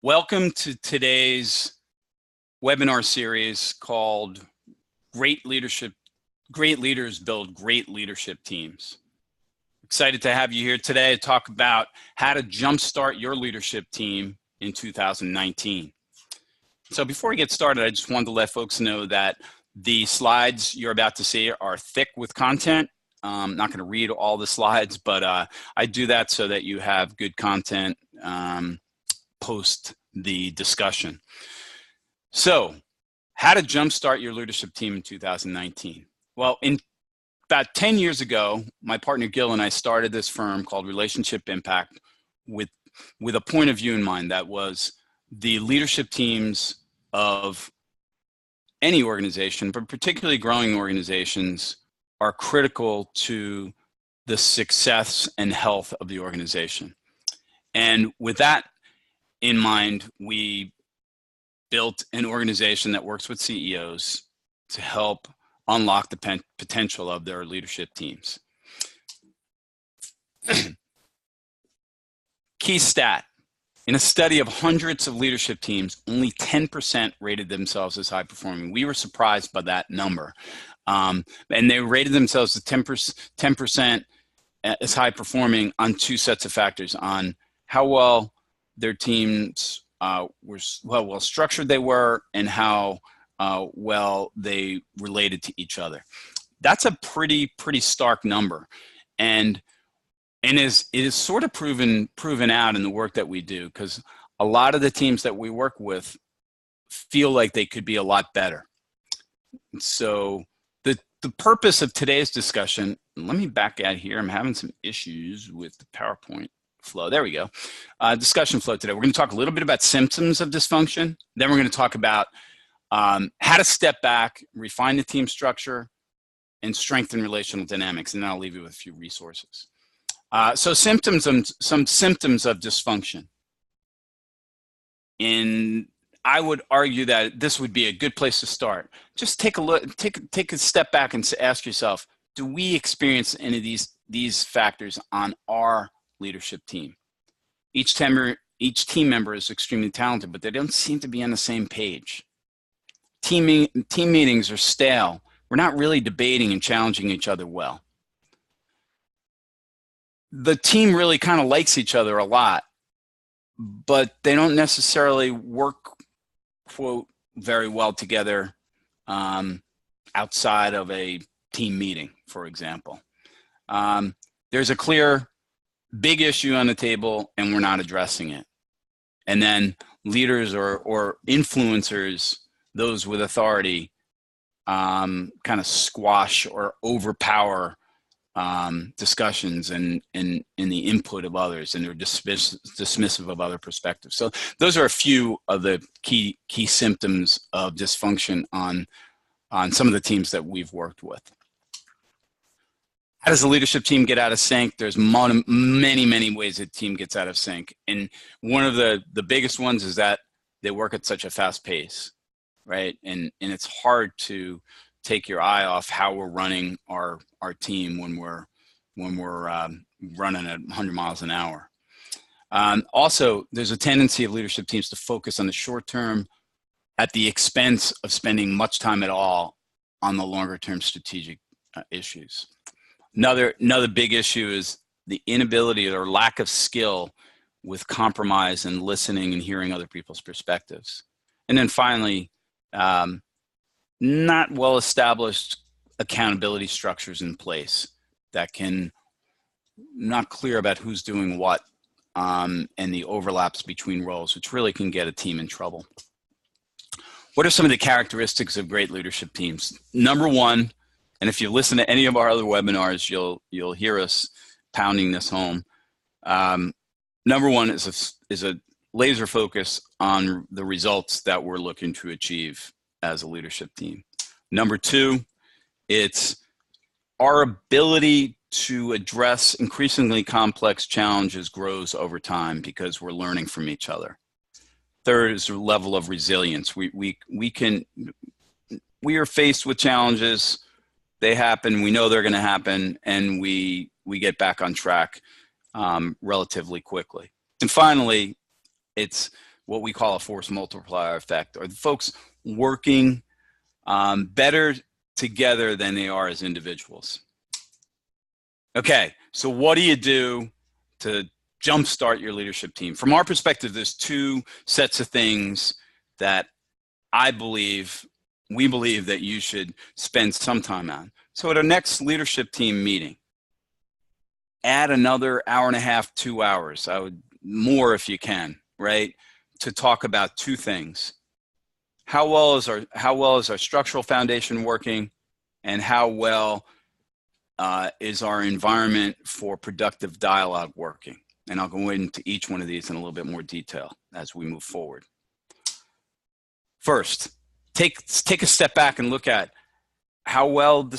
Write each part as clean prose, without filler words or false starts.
Welcome to today's webinar series called Great Leaders Build Great Leadership Teams. Excited to have you here today to talk about how to jumpstart your leadership team in 2019. So before we get started, I just wanted to let folks know that the slides you're about to see are thick with content. I'm not going to read all the slides, but I do that so that you have good content post the discussion. So, how to jumpstart your leadership team in 2019? Well, about 10 years ago, my partner Gil and I started this firm called Relationship Impact with a point of view in mind. That was the leadership teams of any organization, but particularly growing organizations, are critical to the success and health of the organization. And with that in mind, we built an organization that works with CEOs to help unlock the potential of their leadership teams. Key stat: in a study of hundreds of leadership teams, only 10% rated themselves as high performing. We were surprised by that number. And they rated themselves as 10% as high performing on two sets of factors: on how well their teams were, well structured they were, and how well they related to each other. That's a pretty stark number, and it is sort of proven out in the work that we do, because a lot of the teams that we work with feel like they could be a lot better. So the purpose of today's discussion, let me back out here. I'm having some issues with the PowerPoint flow. There we go. Discussion flow today. We're going to talk a little bit about symptoms of dysfunction. Then we're going to talk about how to step back, refine the team structure, and strengthen relational dynamics. And then I'll leave you with a few resources. So some symptoms of dysfunction. I would argue that this would be a good place to start. Just take a look, take a step back and ask yourself, do we experience any of these factors on our leadership team? Each team member is extremely talented, but they don't seem to be on the same page. Team meetings are stale. We're not really debating and challenging each other well. The team really kind of likes each other a lot, but they don't necessarily work, quote, very well together outside of a team meeting, for example. There's a clear big issue on the table and we're not addressing it. And then leaders or influencers, those with authority, kind of squash or overpower discussions and the input of others, and they're dismissive of other perspectives. So those are a few of the key symptoms of dysfunction on some of the teams that we've worked with. How does the leadership team get out of sync? There's many ways a team gets out of sync. And one of the biggest ones is that they work at such a fast pace, right? And it's hard to take your eye off how we're running our team when we're running at 100 miles an hour. Also, there's a tendency of leadership teams to focus on the short term at the expense of spending much time at all on the longer term strategic issues. Another big issue is the inability or lack of skill with compromise and listening and hearing other people's perspectives. And then finally, not well established accountability structures in place that can not clear about who's doing what, and the overlaps between roles, which really can get a team in trouble. What are some of the characteristics of great leadership teams? Number one, and if you listen to any of our other webinars, you'll hear us pounding this home. Number one is a laser focus on the results that we're looking to achieve as a leadership team. Number two, it's our ability to address increasingly complex challenges grows over time because we're learning from each other. Third is the level of resilience. We are faced with challenges. They happen, we know they're going to happen, and we get back on track relatively quickly. And finally, it's what we call a force multiplier effect, or the folks working better together than they are as individuals. Okay, so what do you do to jumpstart your leadership team? From our perspective, there's two sets of things that we believe that you should spend some time on. So at our next leadership team meeting, add another hour and a half, 2 hours. I would more if you can, right? To talk about two things. How well is our structural foundation working, and how well is our environment for productive dialogue working? And I'll go into each one of these in a little bit more detail as we move forward. First, take a step back and look at how well the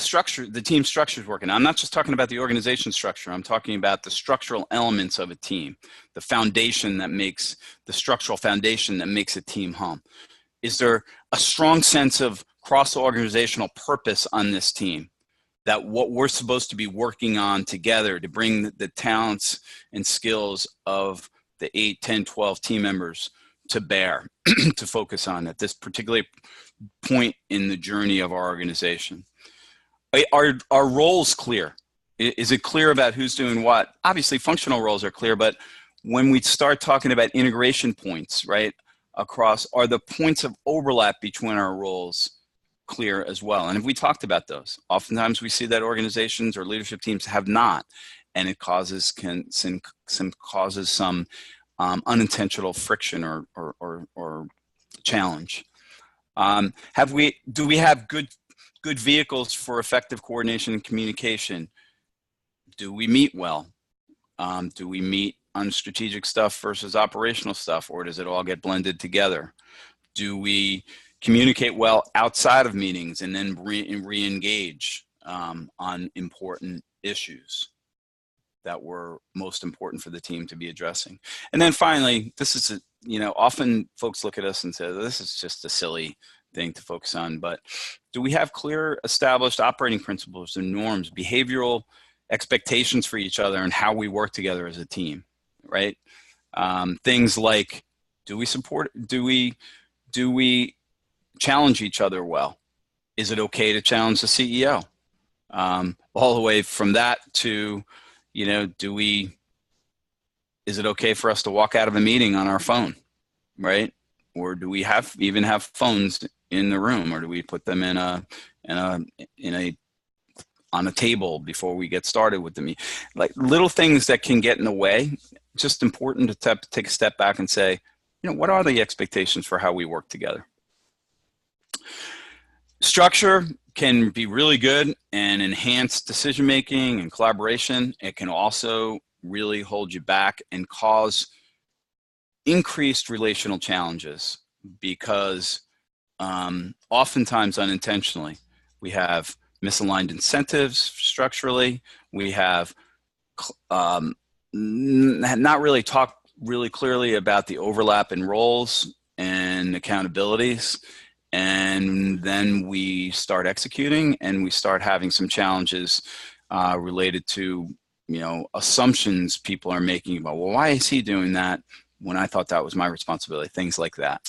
team structure is working. I'm not just talking about the organization structure. I'm talking about the structural elements of a team, the structural foundation that makes a team hum. Is there a strong sense of cross-organizational purpose on this team? That what we're supposed to be working on together to bring the talents and skills of the 8, 10, 12 team members to bear, to focus on at this particular point in the journey of our organization. Are roles clear? Is it clear about who's doing what? Obviously, functional roles are clear, but when we start talking about integration points, right, across, are the points of overlap between our roles clear as well? And have we talked about those? Oftentimes we see that organizations or leadership teams have not, and it causes some unintentional friction or challenge. Do we have good vehicles for effective coordination and communication? Do we meet well? Do we meet on strategic stuff versus operational stuff, or does it all get blended together? Do we communicate well outside of meetings and then re-engage on important issues that were most important for the team to be addressing? And then finally, this is, often folks look at us and say, this is just a silly thing to focus on, but do we have clear established operating principles and norms, behavioral expectations for each other, and how we work together as a team, right? Things like, do we challenge each other well? Is it okay to challenge the CEO? All the way from that to, is it okay for us to walk out of a meeting on our phone, right? Or do we even have phones in the room, or do we put them on a table before we get started with the meeting? Like little things that can get in the way. Just important to take a step back and say, what are the expectations for how we work together? Structure can be really good and enhance decision-making and collaboration. It can also really hold you back and cause increased relational challenges because oftentimes unintentionally, we have misaligned incentives structurally. We have not really talked really clearly about the overlap in roles and accountabilities. And then we start executing and we start having some challenges related to, assumptions people are making about, well, why is he doing that when I thought that was my responsibility? Things like that.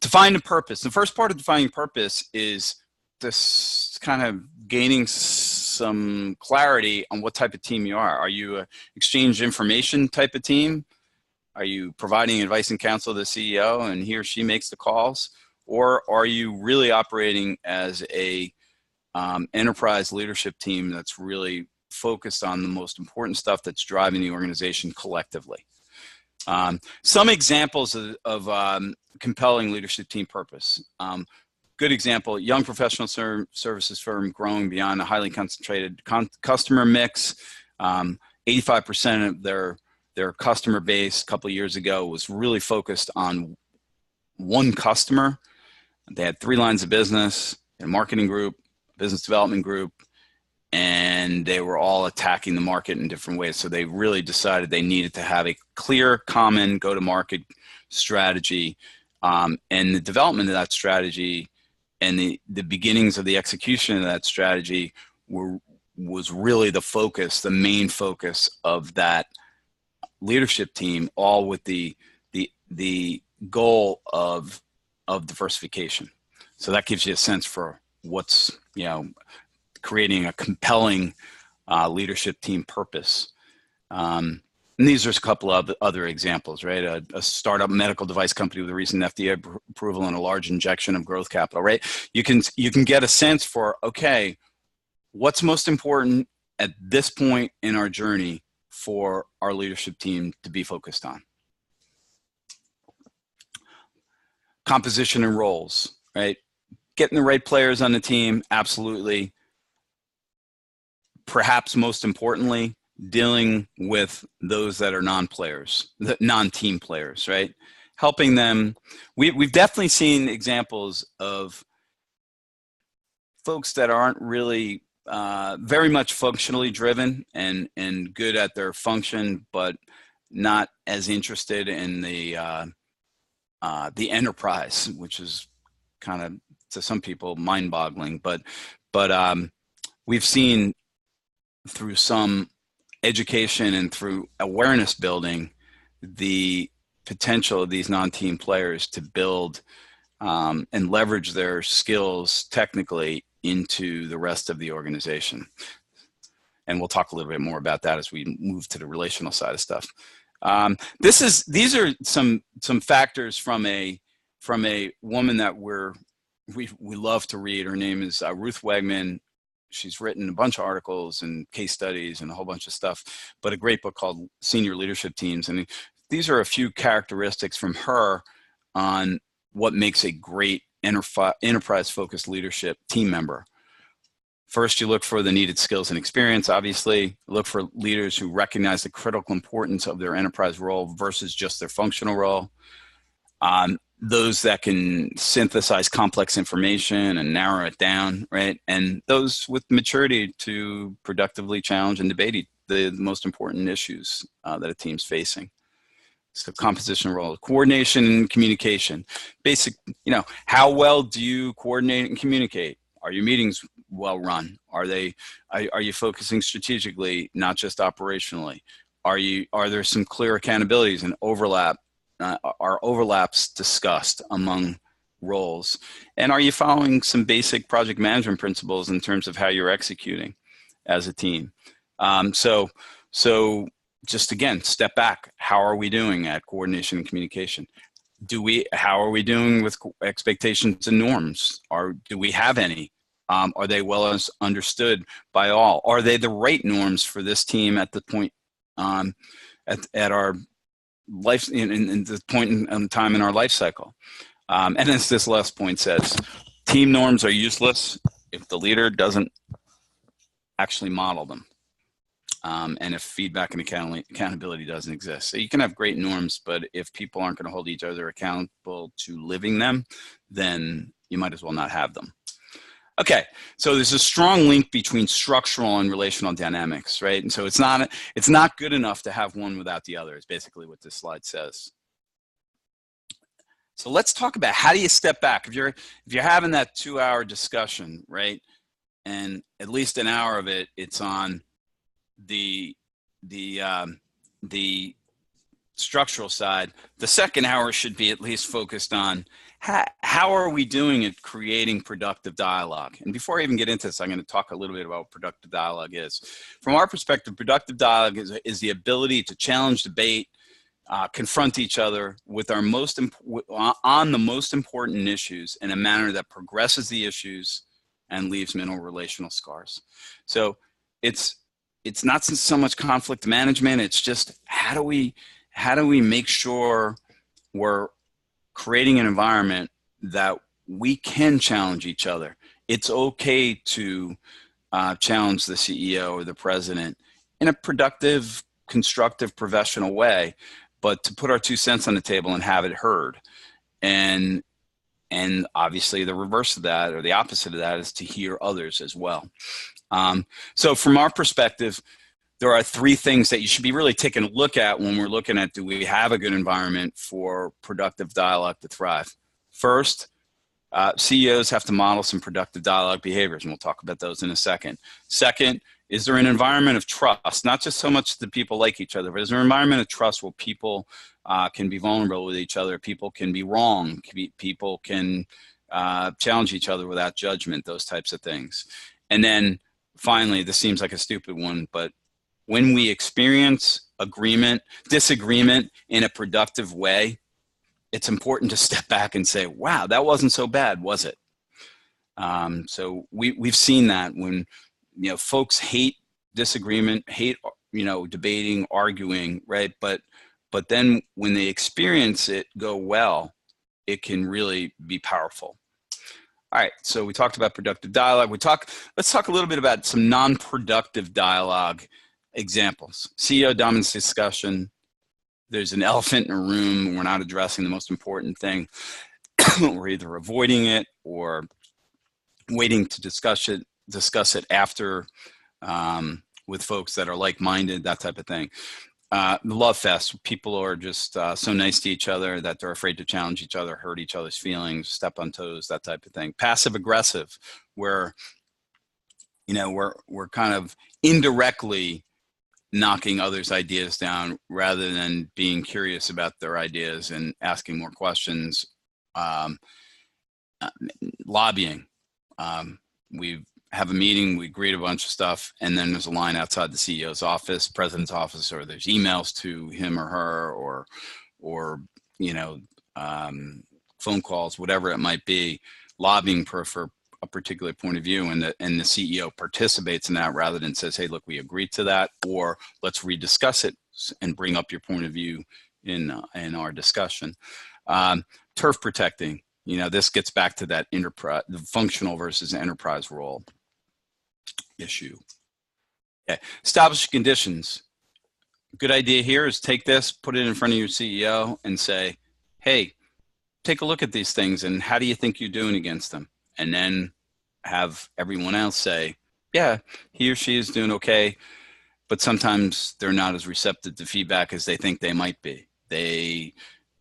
Define the purpose. The first part of defining purpose is this kind of gaining some clarity on what type of team you are. Are you an exchange information type of team? Are you providing advice and counsel to the CEO and he or she makes the calls? Or are you really operating as a enterprise leadership team that's really focused on the most important stuff that's driving the organization collectively? Some examples of compelling leadership team purpose. Good example, young professional services firm growing beyond a highly concentrated customer mix. 85% of their customer base a couple of years ago was really focused on one customer. They had 3 lines of business, a marketing group, business development group, and they were all attacking the market in different ways. So they really decided they needed to have a clear, common go-to-market strategy, and the development of that strategy and the beginnings of the execution of that strategy was really the main focus of that leadership team, all with the the goal of diversification. So that gives you a sense for what's, creating a compelling leadership team purpose. And these are a couple of other examples, right? A startup medical device company with a recent FDA approval and a large injection of growth capital, right? You can get a sense for, okay, what's most important at this point in our journey for our leadership team to be focused on. Composition and roles, right? Getting the right players on the team, absolutely. Perhaps most importantly, dealing with those that are non-players, the non-team players, right? Helping them. We've definitely seen examples of folks that aren't really very much functionally driven and good at their function, but not as interested in the enterprise, which is kind of, to some people, mind-boggling. But we've seen through some education and through awareness building the potential of these non-team players to build and leverage their skills technically into the rest of the organization. And we'll talk a little bit more about that as we move to the relational side of stuff. These are some factors from a woman that we love to read. Her name is Ruth Wegman. She's written a bunch of articles and case studies and a whole bunch of stuff, but a great book called Senior Leadership Teams. And these are a few characteristics from her on what makes a great enterprise-focused leadership team member. First, you look for the needed skills and experience, obviously. Look for leaders who recognize the critical importance of their enterprise role versus just their functional role. Those that can synthesize complex information and narrow it down, right? And those with maturity to productively challenge and debate the most important issues that a team's facing. So composition role, coordination and communication. Basic, how well do you coordinate and communicate? Are your meetings well run? Are you focusing strategically, not just operationally? Are there some clear accountabilities and overlap? Are overlaps discussed among roles? And are you following some basic project management principles in terms of how you're executing as a team? So just again, step back. How are we doing at coordination and communication? How are we doing with expectations and norms? Do we have any? Are they well understood by all? Are they the right norms for this team at the point at our life in the point in time in our life cycle? And as this last point says, team norms are useless if the leader doesn't actually model them. And if feedback and accountability doesn't exist. So you can have great norms, but if people aren't going to hold each other accountable to living them, then you might as well not have them. Okay, so there's a strong link between structural and relational dynamics, right? And so it's not good enough to have one without the other, is basically what this slide says. So let's talk about, how do you step back? If you're having that 2-hour discussion, right? And at least an hour of it, it's on the structural side. The second hour should be at least focused on how are we doing at creating productive dialogue? And before I even get into this, I'm going to talk a little bit about what productive dialogue is. From our perspective, productive dialogue is the ability to challenge, debate, confront each other with on the most important issues in a manner that progresses the issues and leaves minimal relational scars. So it's not so much conflict management. It's just how do we make sure we're creating an environment that we can challenge each other. It's okay to challenge the CEO or the president in a productive, constructive, professional way, but to put our 2 cents on the table and have it heard. And obviously the reverse of that, or the opposite of that, is to hear others as well. So from our perspective, there are 3 things that you should be really taking a look at when we're looking at, do we have a good environment for productive dialogue to thrive? First, CEOs have to model some productive dialogue behaviors, and we'll talk about those in a second. Second, is there an environment of trust? Not just so much that people like each other, but is there an environment of trust where people can be vulnerable with each other. People can be wrong. People can challenge each other without judgment, those types of things. And then finally, this seems like a stupid one, but when we experience disagreement in a productive way, it's important to step back and say, wow, that wasn't so bad, was it? So we've seen that when, folks hate disagreement, hate, debating, arguing, right? But then when they experience it go well, it can really be powerful. All right, so we talked about productive dialogue. Let's talk a little bit about some non-productive dialogue examples. CEO dominance discussion. There's an elephant in a room. We're not addressing the most important thing. We're either avoiding it or waiting to discuss it after with folks that are like-minded, that type of thing. The love fest. People are just so nice to each other that they're afraid to challenge each other, hurt each other's feelings, step on toes, that type of thing. Passive aggressive, where we're kind of indirectly knocking others' ideas down rather than being curious about their ideas and asking more questions. Lobbying. We have a meeting, we agree to a bunch of stuff, and then there's a line outside the CEO's office, president's office, or there's emails to him or her, or phone calls, whatever it might be, lobbying for a particular point of view, and the CEO participates in that rather than says, hey, look, we agreed to that, or let's rediscuss it and bring up your point of view in our discussion. Turf protecting, this gets back to that the functional versus enterprise role issue. Okay. Establish conditions. Good idea here is take this, put it in front of your CEO and say, hey, take a look at these things and how do you think you're doing against them? And then have everyone else say, yeah, he or she is doing okay, but sometimes they're not as receptive to feedback as they think they might be. They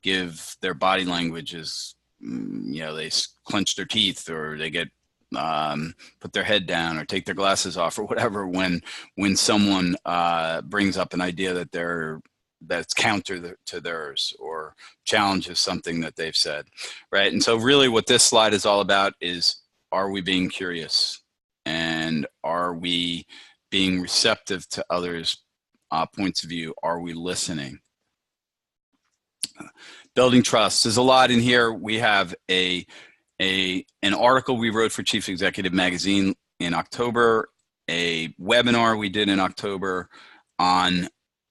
give their body language as, they clench their teeth, or they get put their head down or take their glasses off or whatever when someone brings up an idea that's counter to theirs or challenges something that they've said, right? And so really what this slide is all about is, are we being curious, and are we being receptive to others' points of view? Are we listening? Building trust. There's a lot in here. We have an article we wrote for Chief Executive Magazine in October, a webinar we did in October on,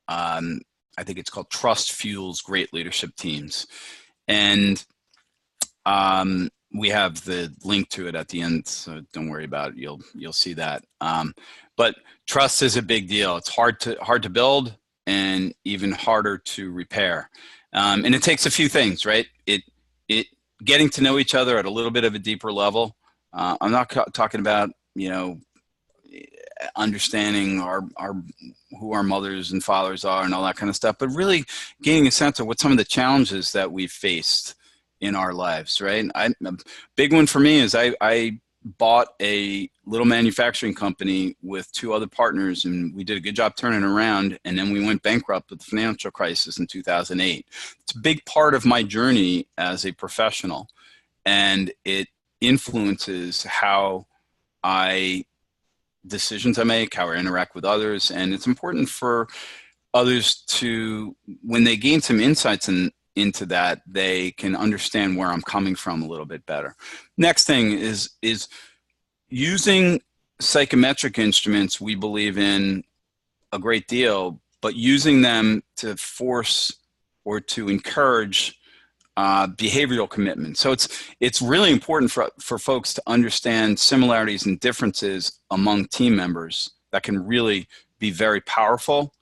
I think it's called Trust Fuels Great Leadership Teams. And we have the link to it at the end, so don't worry about it. You'll see that. But trust is a big deal. It's hard to build and even harder to repair. And it takes a few things, right? It getting to know each other at a little bit of a deeper level. I'm not talking about, understanding who our mothers and fathers are and all that kind of stuff, but really gaining a sense of what some of the challenges that we've faced in our lives, right? A big one for me is I bought a little manufacturing company with two other partners, and we did a good job turning around, and then we went bankrupt with the financial crisis in 2008. It's a big part of my journey as a professional, and it influences decisions I make, how I interact with others, and it's important for others to, when they gain some insights into that, they can understand where I'm coming from a little bit better. Next thing is using psychometric instruments. We believe in a great deal, but using them to force or to encourage behavioral commitment. So it's really important for folks to understand similarities and differences among team members. That can really be very powerful,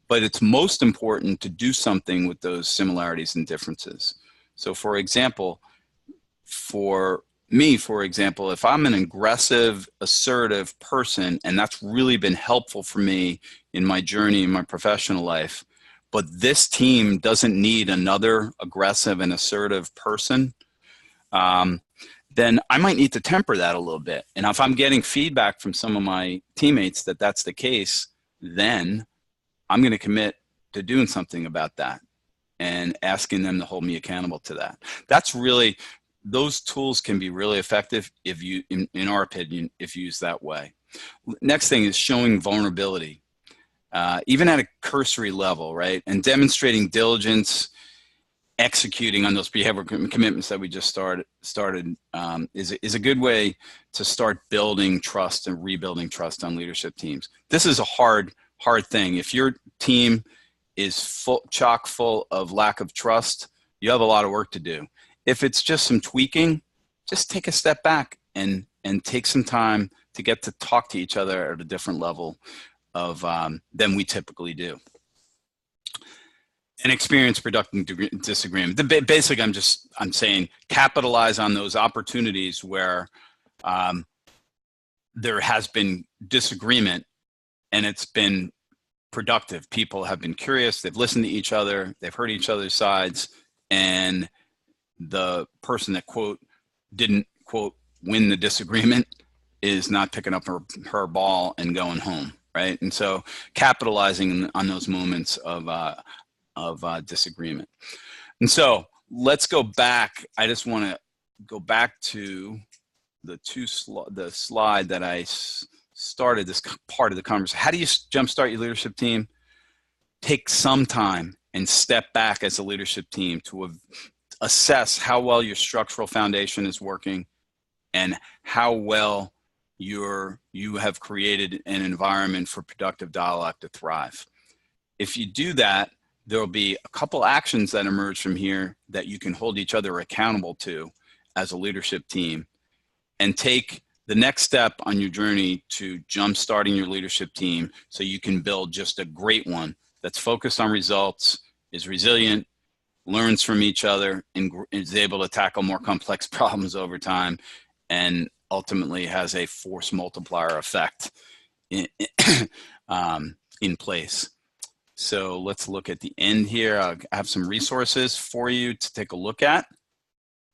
but it's most important to do something with those similarities and differences. So for example, if I'm an aggressive, assertive person, and that's really been helpful for me in my journey in my professional life, but this team doesn't need another aggressive and assertive person, then I might need to temper that a little bit. And if I'm getting feedback from some of my teammates that that's the case, then I'm going to commit to doing something about that. and asking them to hold me accountable to that. That's really, those tools can be really effective if you, in our opinion, if used that way. Next thing is showing vulnerability, even at a cursory level, right? And demonstrating diligence, executing on those behavioral commitments that we just started is a good way to start building trust and rebuilding trust on leadership teams. This is a hard thing. If your team is chock full of lack of trust, you have a lot of work to do. If it's just some tweaking, just take a step back and take some time to get to talk to each other at a different level of than we typically do. And experience productive disagreement. Basically, I'm saying capitalize on those opportunities where there has been disagreement and it's been productive. People have been curious, they've listened to each other, they've heard each other's sides, and the person that, quote, didn't, quote, win the disagreement is not picking up her ball and going home, right? And so capitalizing on those moments of disagreement. And so let's go back. I just want to go back to the slide that I started this part of the conversation. How do you jumpstart your leadership team? Take some time and step back as a leadership team to assess how well your structural foundation is working and how well you have created an environment for productive dialogue to thrive. If you do that, there will be a couple actions that emerge from here that you can hold each other accountable to as a leadership team, and take the next step on your journey to jump-starting your leadership team so you can build just a great one that's focused on results, is resilient, learns from each other, and is able to tackle more complex problems over time, and ultimately has a force multiplier effect in place. So let's look at the end here. I have some resources for you to take a look at.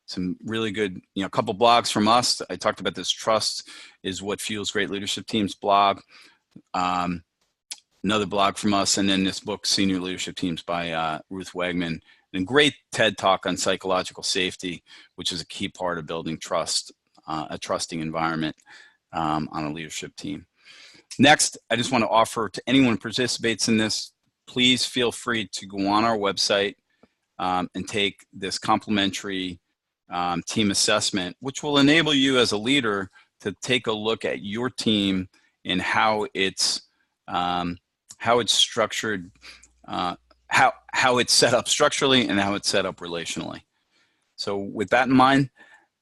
Some really good, a couple blogs from us. I talked about this. Trust is what fuels great leadership teams blog. Another blog from us, and then this book, Senior Leadership Teams by Ruth Wegman. And a great TED talk on psychological safety, which is a key part of building trust, a trusting environment on a leadership team. Next, I just want to offer to anyone who participates in this, please feel free to go on our website and take this complimentary team assessment, which will enable you as a leader to take a look at your team and how it's structured, how it's set up structurally and how it's set up relationally. So with that in mind,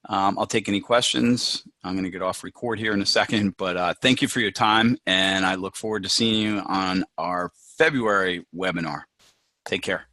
I'll take any questions. I'm going to get off record here in a second, but thank you for your time, and I look forward to seeing you on our February webinar. Take care.